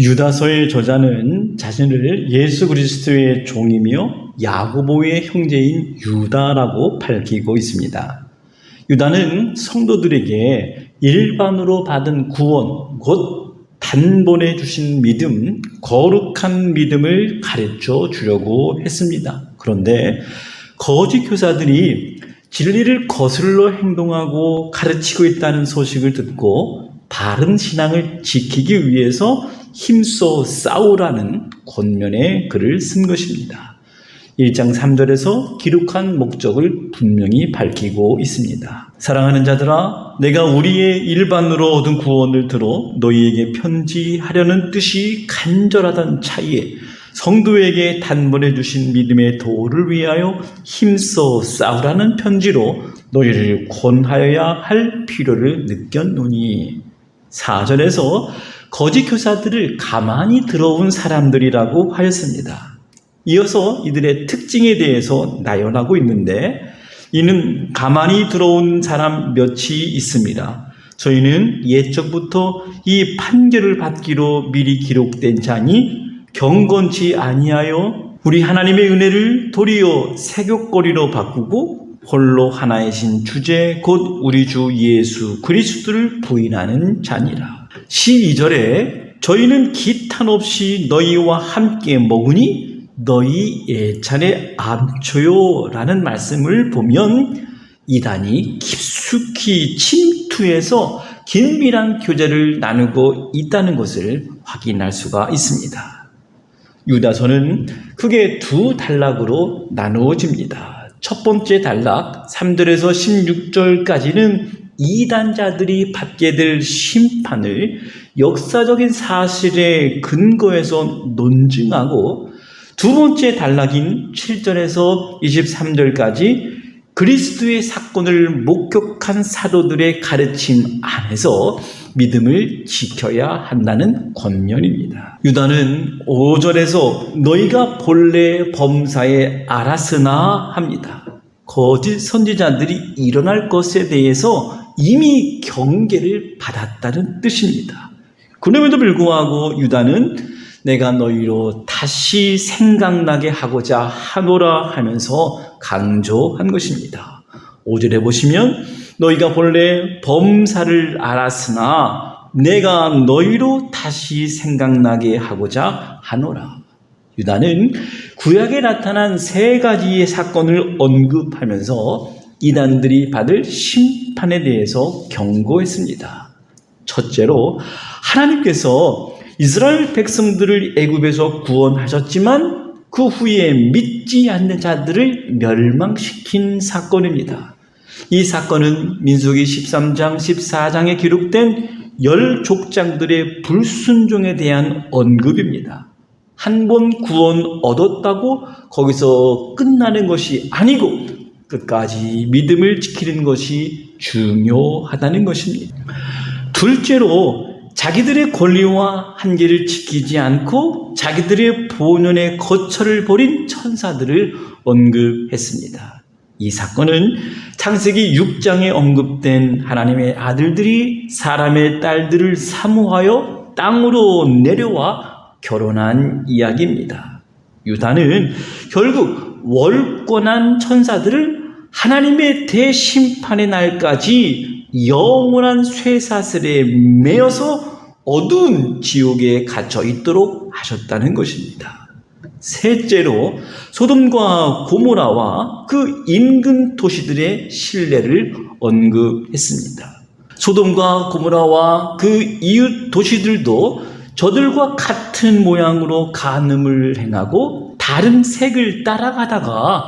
유다서의 저자는 자신을 예수 그리스도의 종이며 야고보의 형제인 유다라고 밝히고 있습니다. 유다는 성도들에게 일반으로 받은 구원, 곧 단번에 주신 믿음, 거룩한 믿음을 가르쳐 주려고 했습니다. 그런데 거짓 교사들이 진리를 거슬러 행동하고 가르치고 있다는 소식을 듣고 바른 신앙을 지키기 위해서 힘써 싸우라는 권면의 글을 쓴 것입니다. 1장 3절에서 기록한 목적을 분명히 밝히고 있습니다. 사랑하는 자들아, 내가 우리의 일반으로 얻은 구원을 들어 너희에게 편지하려는 뜻이 간절하던 차이에 성도에게 단번에 주신 믿음의 도를 위하여 힘써 싸우라는 편지로 너희를 권하여야 할 필요를 느꼈노니. 4절에서 거짓 교사들을 가만히 들어온 사람들이라고 하였습니다. 이어서 이들의 특징에 대해서 나열하고 있는데, 이는 가만히 들어온 사람 몇이 있습니다. 저희는 옛적부터 이 판결을 받기로 미리 기록된 자니 경건치 아니하여 우리 하나님의 은혜를 도리어 세귑거리로 바꾸고 홀로 하나이신 주제 곧 우리 주 예수 그리스도를 부인하는 자니라. 12절에 저희는 기탄 없이 너희와 함께 먹으니 너희 예찬에 암초요 라는 말씀을 보면 이단이 깊숙이 침투해서 긴밀한 교제를 나누고 있다는 것을 확인할 수가 있습니다. 유다서는 크게 두 단락으로 나누어집니다. 첫 번째 단락 3절에서 16절까지는 이단자들이 받게 될 심판을 역사적인 사실에 근거해서 논증하고, 두 번째 단락인 7절에서 23절까지 그리스도의 사건을 목격한 사도들의 가르침 안에서 믿음을 지켜야 한다는 권면입니다. 유다는 5절에서 너희가 본래 범사에 알았으나 합니다. 거짓 선지자들이 일어날 것에 대해서 이미 경계를 받았다는 뜻입니다. 그럼에도 불구하고 유다는 내가 너희로 다시 생각나게 하고자 하노라 하면서 강조한 것입니다. 5절에 보시면 너희가 본래 범사를 알았으나 내가 너희로 다시 생각나게 하고자 하노라. 유다는 구약에 나타난 세 가지의 사건을 언급하면서 이단들이 받을 심판에 대해서 경고했습니다. 첫째로 하나님께서 이스라엘 백성들을 애굽에서 구원하셨지만 그 후에 믿지 않는 자들을 멸망시킨 사건입니다. 이 사건은 민수기 13장, 14장에 기록된 10족장들의 불순종에 대한 언급입니다. 한 번 구원 얻었다고 거기서 끝나는 것이 아니고 끝까지 믿음을 지키는 것이 중요하다는 것입니다. 둘째로 자기들의 권리와 한계를 지키지 않고 자기들의 본연의 거처를 버린 천사들을 언급했습니다. 이 사건은 창세기 6장에 언급된 하나님의 아들들이 사람의 딸들을 사모하여 땅으로 내려와 결혼한 이야기입니다. 유다는 결국 월권한 천사들을 하나님의 대심판의 날까지 영원한 쇠사슬에 매어서 어두운 지옥에 갇혀 있도록 하셨다는 것입니다. 셋째로 소돔과 고모라와 그 인근 도시들의 신뢰를 언급했습니다. 소돔과 고모라와 그 이웃 도시들도 저들과 같은 모양으로 간음을 행하고 다른 색을 따라가다가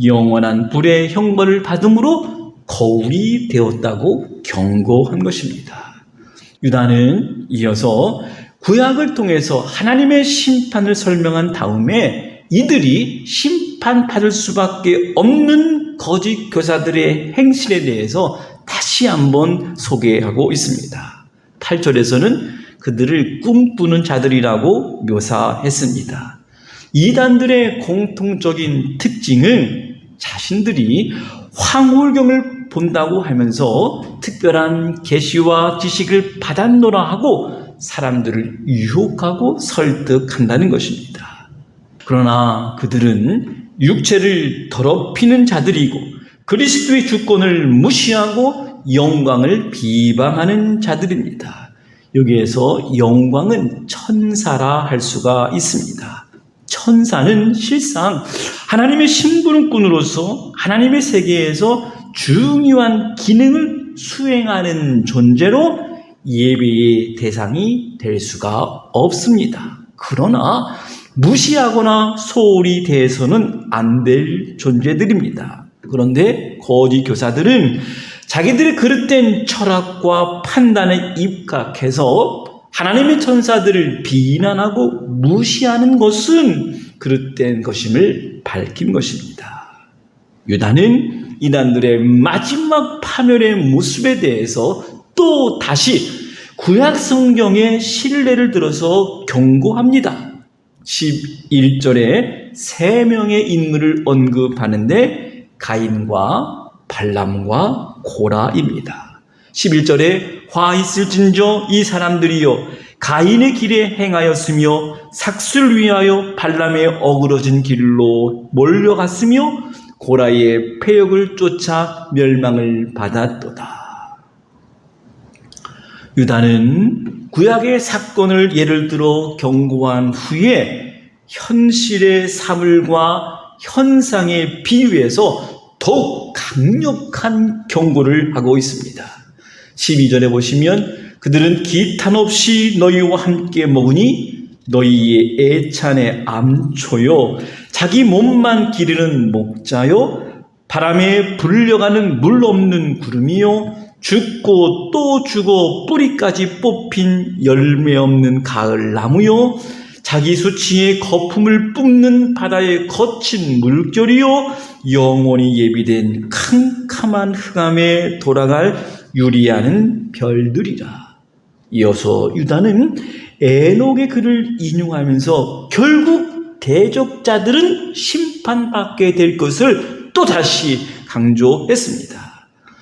영원한 불의 형벌을 받음으로 거울이 되었다고 경고한 것입니다. 유다는 이어서 구약을 통해서 하나님의 심판을 설명한 다음에 이들이 심판받을 수밖에 없는 거짓 교사들의 행실에 대해서 다시 한번 소개하고 있습니다. 8절에서는 그들을 꿈꾸는 자들이라고 묘사했습니다. 이단들의 공통적인 특징은 자신들이 황홀경을 본다고 하면서 특별한 계시와 지식을 받았노라 하고 사람들을 유혹하고 설득한다는 것입니다. 그러나 그들은 육체를 더럽히는 자들이고 그리스도의 주권을 무시하고 영광을 비방하는 자들입니다. 여기에서 영광은 천사라 할 수가 있습니다. 천사는 실상 하나님의 심부름꾼으로서 하나님의 세계에서 중요한 기능을 수행하는 존재로 예배의 대상이 될 수가 없습니다. 그러나 무시하거나 소홀히 대해서는 안 될 존재들입니다. 그런데 거짓 교사들은 자기들의 그릇된 철학과 판단에 입각해서 하나님의 천사들을 비난하고 무시하는 것은 그릇된 것임을 밝힌 것입니다. 유다는 이단들의 마지막 파멸의 모습에 대해서 또 다시 구약 성경의 신뢰를 들어서 경고합니다. 11절에 세 명의 인물을 언급하는데 가인과 발람과 고라입니다. 11절에 화 있을진저 이 사람들이여 가인의 길에 행하였으며 삭수를 위하여 발람의 어그러진 길로 몰려갔으며 고라의 패역을 쫓아 멸망을 받았도다. 유다는 구약의 사건을 예를 들어 경고한 후에 현실의 사물과 현상에 비유해서 더욱 강력한 경고를 하고 있습니다. 12절에 보시면 그들은 기탄 없이 너희와 함께 먹으니 너희의 애찬의 암초요 자기 몸만 기르는 목자요 바람에 불려가는 물 없는 구름이요 죽고 또 죽어 뿌리까지 뽑힌 열매 없는 가을 나무요 자기 수치의 거품을 뿜는 바다의 거친 물결이요 영원히 예비된 캄캄한 흑암에 돌아갈 유리하는 별들이라. 이어서 유다는 에녹의 글을 인용하면서 결국 대적자들은 심판받게 될 것을 또다시 강조했습니다.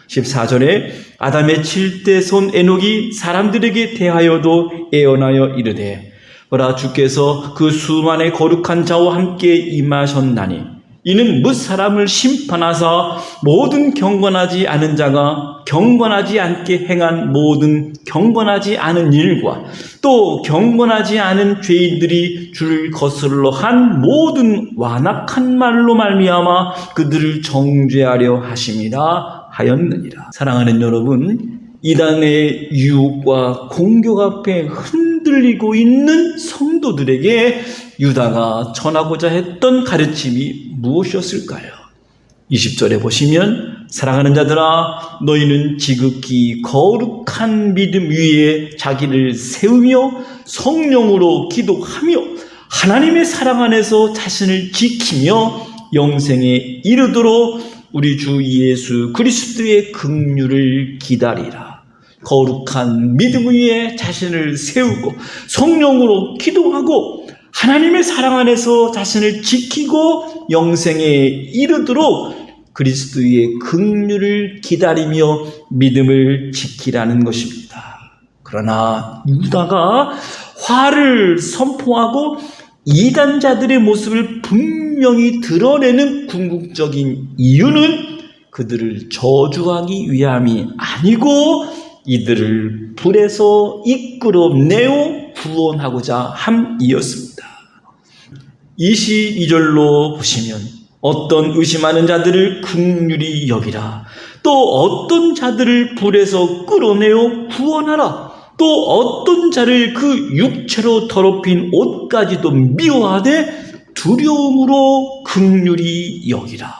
14절에 아담의 7대 손 에녹이 사람들에게 대하여도 애언하여 이르되 보라 주께서 그 수만의 거룩한 자와 함께 임하셨나니 이는 뭇 사람을 심판하사 모든 경건하지 않은 자가 경건하지 않게 행한 모든 경건하지 않은 일과 또 경건하지 않은 죄인들이 주를 거슬러 한 모든 완악한 말로 말미암아 그들을 정죄하려 하심이라 하였느니라. 사랑하는 여러분, 이단의 유혹과 공격 앞에 흔들리고 있는 성도들에게 유다가 전하고자 했던 가르침이 무엇이었을까요? 20절에 보시면 사랑하는 자들아 너희는 지극히 거룩한 믿음 위에 자기를 세우며 성령으로 기도하며 하나님의 사랑 안에서 자신을 지키며 영생에 이르도록 우리 주 예수 그리스도의 긍휼을 기다리라. 거룩한 믿음 위에 자신을 세우고 성령으로 기도하고 하나님의 사랑 안에서 자신을 지키고 영생에 이르도록 그리스도의 긍휼을 기다리며 믿음을 지키라는 것입니다. 그러나 유다가 화를 선포하고 이단자들의 모습을 분명히 드러내는 궁극적인 이유는 그들을 저주하기 위함이 아니고 이들을 불에서 이끌어내어 구원하고자 함이었습니다. 22절로 보시면 어떤 의심하는 자들을 긍휼히 여기라. 또 어떤 자들을 불에서 끌어내어 구원하라. 또 어떤 자를 그 육체로 더럽힌 옷까지도 미워하되 두려움으로 긍휼히 여기라.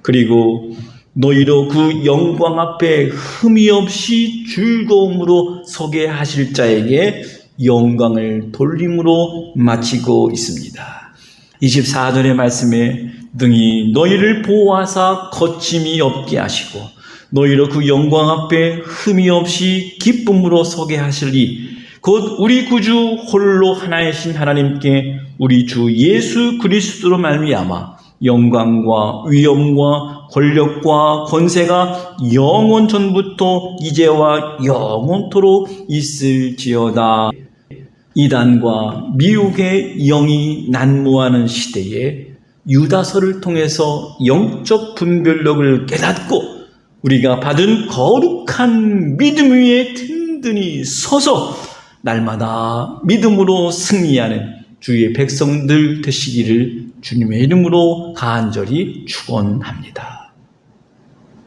그리고 너희로 그 영광 앞에 흠이 없이 즐거움으로 서게 하실 자에게 영광을 돌림으로 마치고 있습니다. 24절의 말씀에 능히 너희를 보호하사 거침이 없게 하시고 너희로 그 영광 앞에 흠이 없이 기쁨으로 서게 하시리 곧 우리 구주 홀로 하나이신 하나님께 우리 주 예수 그리스도로 말미암아 영광과 위엄과 권력과 권세가 영원 전부터 이제와 영원토록 있을지어다. 이단과 미혹의 영이 난무하는 시대에 유다서를 통해서 영적 분별력을 깨닫고 우리가 받은 거룩한 믿음 위에 든든히 서서 날마다 믿음으로 승리하는 주의 백성들 되시기를 주님의 이름으로 간절히 축원합니다.